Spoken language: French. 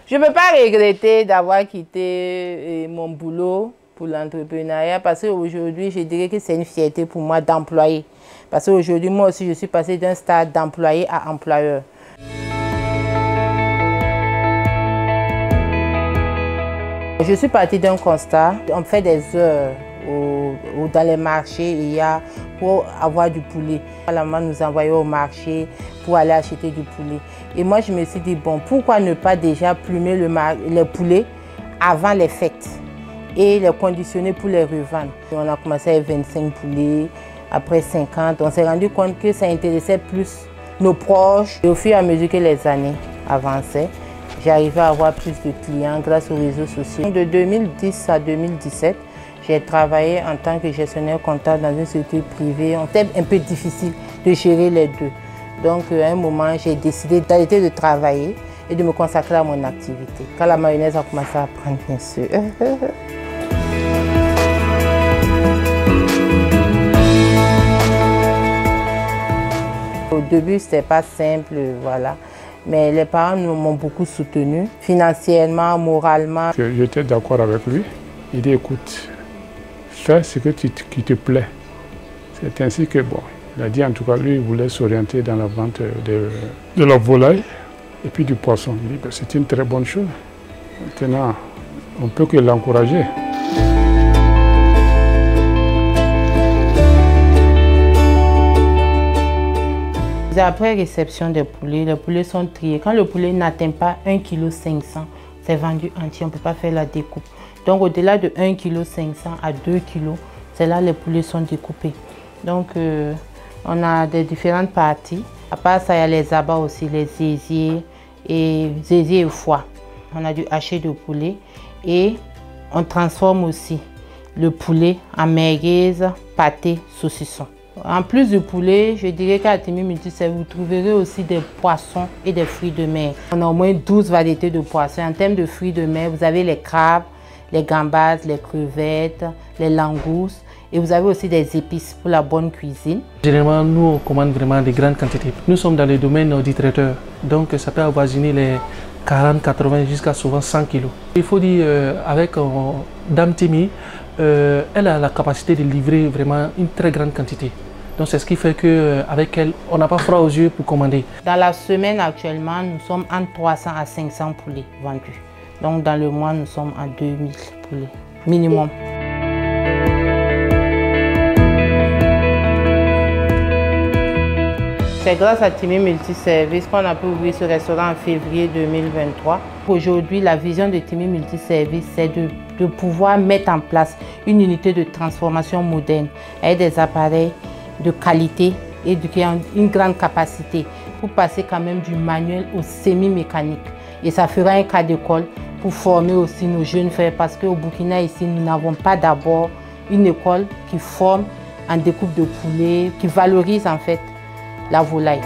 Je ne peux pas regretter d'avoir quitté mon boulot pour l'entrepreneuriat parce qu'aujourd'hui, je dirais que c'est une fierté pour moi d'employer. Parce qu'aujourd'hui, moi aussi, je suis passée d'un stade d'employé à employeur. Je suis partie d'un constat. On fait des heures dans les marchés pour avoir du poulet. La maman nous envoyait au marché pour aller acheter du poulet. Et moi, je me suis dit, bon, pourquoi ne pas déjà plumer les poulets avant les fêtes et les conditionner pour les revendre. On a commencé avec 25 poulets, après 50. On s'est rendu compte que ça intéressait plus nos proches. Et au fur et à mesure que les années avançaient, j'arrivais à avoir plus de clients grâce aux réseaux sociaux. De 2010 à 2017, j'ai travaillé en tant que gestionnaire comptable dans une structure privée. C'était un peu difficile de gérer les deux. Donc à un moment, j'ai décidé d'arrêter de travailler et de me consacrer à mon activité. Quand la mayonnaise a commencé à prendre, bien sûr. Au début, ce n'était pas simple, voilà. Mais les parents m'ont beaucoup soutenu, financièrement, moralement. J'étais d'accord avec lui. Il dit, écoute, fais ce qui te plaît. C'est ainsi que, bon, il a dit en tout cas, lui, il voulait s'orienter dans la vente de la volaille et puis du poisson. Il dit, ben, c'est une très bonne chose. Maintenant, on ne peut que l'encourager. Après réception des poulets, les poulets sont triés. Quand le poulet n'atteint pas 1,5 kg, c'est vendu entier, on ne peut pas faire la découpe. Donc au-delà de 1,5 kg à 2 kg, c'est là que les poulets sont découpés. Donc on a des différentes parties. À part ça, il y a les abats aussi, les zéziers et foie. On a du haché de poulet et on transforme aussi le poulet en merguez, pâté, saucisson. En plus du poulet, je dirais qu'à Timi Multiservice, vous trouverez aussi des poissons et des fruits de mer. On a au moins 12 variétés de poissons. En termes de fruits de mer, vous avez les crabes, les gambas, les crevettes, les langoustes. Et vous avez aussi des épices pour la bonne cuisine. Généralement, nous, on commande vraiment des grandes quantités. Nous sommes dans le domaine du traiteur. Donc, ça peut avoisiner les 40, 80 jusqu'à souvent 100 kg. Il faut dire, avec Dame Timi, elle a la capacité de livrer vraiment une très grande quantité. Donc c'est ce qui fait qu'avec elle, on n'a pas froid aux yeux pour commander. Dans la semaine actuellement, nous sommes entre 300 à 500 poulets vendus. Donc dans le mois, nous sommes à 2000 poulets minimum. C'est grâce à Timi Multiservice qu'on a pu ouvrir ce restaurant en février 2023. Aujourd'hui, la vision de Timi Multiservice, c'est de pouvoir mettre en place une unité de transformation moderne avec des appareils de qualité et qui ont une grande capacité pour passer quand même du manuel au semi-mécanique. Et ça fera un cas d'école pour former aussi nos jeunes frères parce qu'au Burkina, ici, nous n'avons pas d'abord une école qui forme en découpe de poulet, qui valorise en fait la volaille.